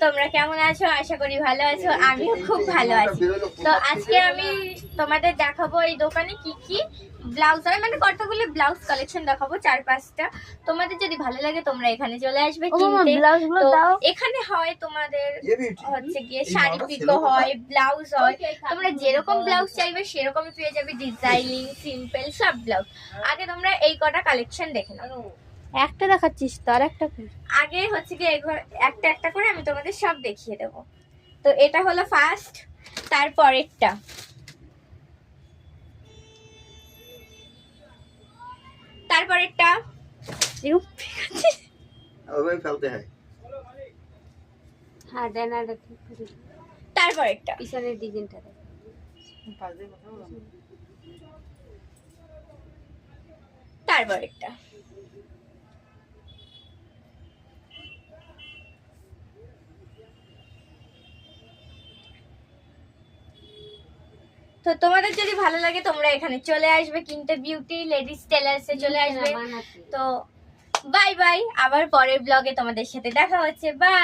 তোমরা কেমন আছো? আশা করি ভালো আছো, আমিও খুব ভালো আছি। তো আজকে আমি তোমাদের দেখাবো এই দোকানে কি কি ব্লাউজ হয়, মানে কতগুলো ব্লাউজ কালেকশন দেখাবো, 4-5টা। তোমাদের যদি ভালো লাগে তোমরা এখানে চলে আসবে কিনতে। তো এখানে হয় তোমাদের হচ্ছে গিয়ে শাড়ি পিকো হয়, ব্লাউজ হয়, তোমরা যেরকম ব্লাউজ চাইবে সেরকমই পেয়ে যাবে, ডিজাইনিং, সিম্পল সব ব্লাউজ। আগে তোমরা এই কটা কালেকশন দেখে নাও। একটা দেখাচ্ছিস তো, আর একটা আগে হচ্ছে কি একটা একটা করে আমি তোমাদের সব দেখিয়ে দেব। তো এটা হলো ফার্স্ট, তারপরেরটা, তারপরেরটা, ওভাবে ফেলতে হয়। হ্যাঁ ডানাটা ঠিক করে তারপরেরটা, পিছনের ডিজাইনটা দেখ। তারপরেরটা, তো তোমাদের যদি ভালো লাগে তোমরা এখানে চলে আসবে কিনতে, বিউটি লেডিস টেলার্সে চলে আসবে। তো বাই বাই, আবার পরের ব্লগে তোমাদের সাথে দেখা হচ্ছে, বাই।